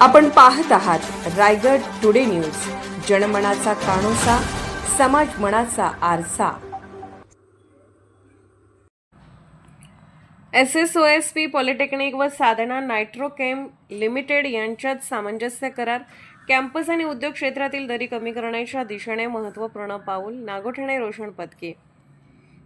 आपण पाहत आहात रायगड टुडे न्यूज, जनमनाचा कानोसा, समाज मनाचा आरसा। SSOSP पॉलिटेक्निक व साधना नायट्रोकेम लिमिटेड यांच्यात सामंजस्य करार। कॅम्पस आणि उद्योग क्षेत्रातील दरी कमी करण्याच्या दिशेने महत्त्वपूर्ण पाऊल। नागोठणे रोशन पदकी।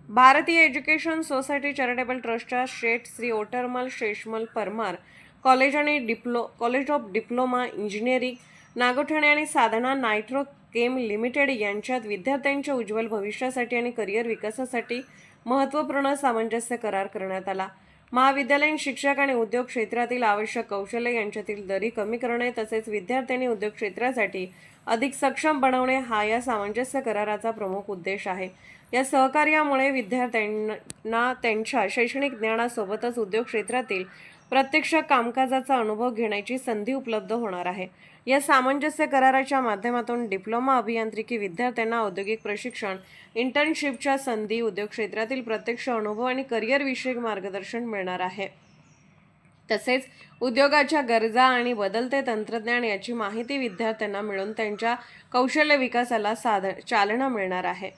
भारतीय एज्युकेशन सोसायटी चॅरिटेबल ट्रस्टच्या Sheth Shri Otarmal Sheshmal Parmar college of diploma engineering Nagothane आणि साधना नायट्रोकेम लिमिटेड यांच्यात विद्यार्थ्यांच्या उज्ज्वल भविष्यासाठी आणि करिअर विकासासाठी महत्त्वपूर्ण सामंजस्य करार करण्यात आला। महाविद्यालयीन शिक्षक आणि उद्योग क्षेत्रातील आवश्यक कौशल्य यांच्यातील दरी कमी करणे तसेच विद्यार्थ्यांनी उद्योग क्षेत्रासाठी अधिक सक्षम बनवणे हा या सामंजस्य कराराचा प्रमुख उद्देश आहे। या सहकार्यामुळे विद्यार्थ्यांना त्यांच्या शैक्षणिक ज्ञानासोबतच उद्योग क्षेत्रातील प्रत्यक्ष कामकाजाचा अनुभव घेण्याची संधी उपलब्ध होणार आहे। या सामंजस्य कराराच्या माध्यमातून डिप्लोमा अभियांत्रिकी विद्यार्थ्यांना औद्योगिक प्रशिक्षण, इंटर्नशिपच्या संधी, उद्योग क्षेत्रातील प्रत्यक्ष अनुभव आणि करिअर विषयक मार्गदर्शन मिळणार आहे। तसेच उद्योगाच्या गरजा आणि बदलते तंत्रज्ञान याची माहिती विद्यार्थ्यांना मिळून त्यांच्या कौशल्य विकासाला चालना मिळणार आहे।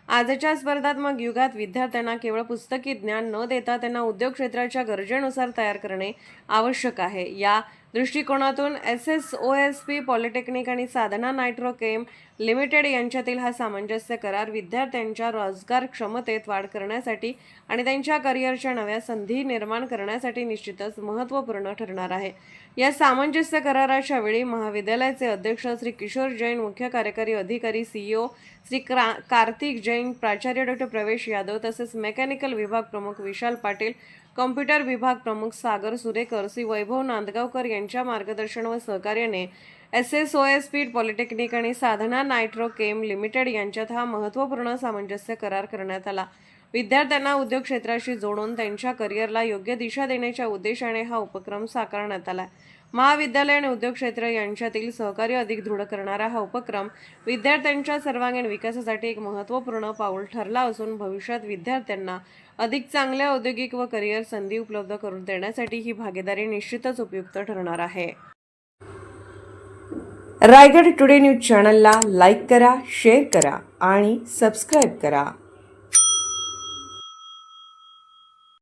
आजच्या स्पर्धात्मक युगात विद्यार्थ्यांना केवळ पुस्तकी ज्ञान न देता त्यांना उद्योग क्षेत्राच्या गरजेनुसार तयार करणे आवश्यक आहे। या दृष्टिकोनातून SSOSP पॉलिटेक्निक आणि साधना नायट्रोकेम लिमिटेड यांच्यातील हा सामंजस्य करार विद्यार्थ्यांच्या रोजगार क्षमतेत वाढ करण्यासाठी आणि त्यांच्या करिअरच्या नव्या संधी निर्माण करण्यासाठी निश्चितच महत्त्वपूर्ण ठरणार आहे। या सामंजस्य कराराच्या वेळी महाविद्यालयाचे अध्यक्ष श्री किशोर जैन, मुख्य कार्यकारी अधिकारी CEO श्री कार्तिक जैन, प्राचार्य डॉ. प्रवेश यादव तसेच मेकॅनिकल विभाग प्रमुख विशाल पाटील, कॉम्प्युटर विभाग प्रमुख सागर सुरेकर, श्री वैभव नांदगावकर यांच्या मार्गदर्शन व सहकार्याने SSOSP पॉलिटेक्निक आणि साधना नायट्रोकेम लिमिटेड यांच्यात हा महत्त्वपूर्ण सामंजस्य करार करण्यात आला। विद्यार्थ्यांना उद्योग क्षेत्राशी जोडून त्यांच्या करिअरला योग्य दिशा देण्याच्या उद्देशाने हा उपक्रम साकारण्यात आला। महाविद्यालय आणि उद्योग क्षेत्र यांच्यातील सहकार्य अधिक दृढ करणारा हा उपक्रम विद्यार्थ्यांच्या सर्वांगीण विकासासाठी एक महत्त्वपूर्ण पाऊल ठरला असून भविष्यात विद्यार्थ्यांना अधिक चांगल्या औद्योगिक व करिअर संधी उपलब्ध करून देण्यासाठी ही भागीदारी निश्चितच उपयुक्त ठरणार आहे। रायगड टुडे न्यूज चॅनलला लाईक करा, शेअर करा आणि सबस्क्राईब करा।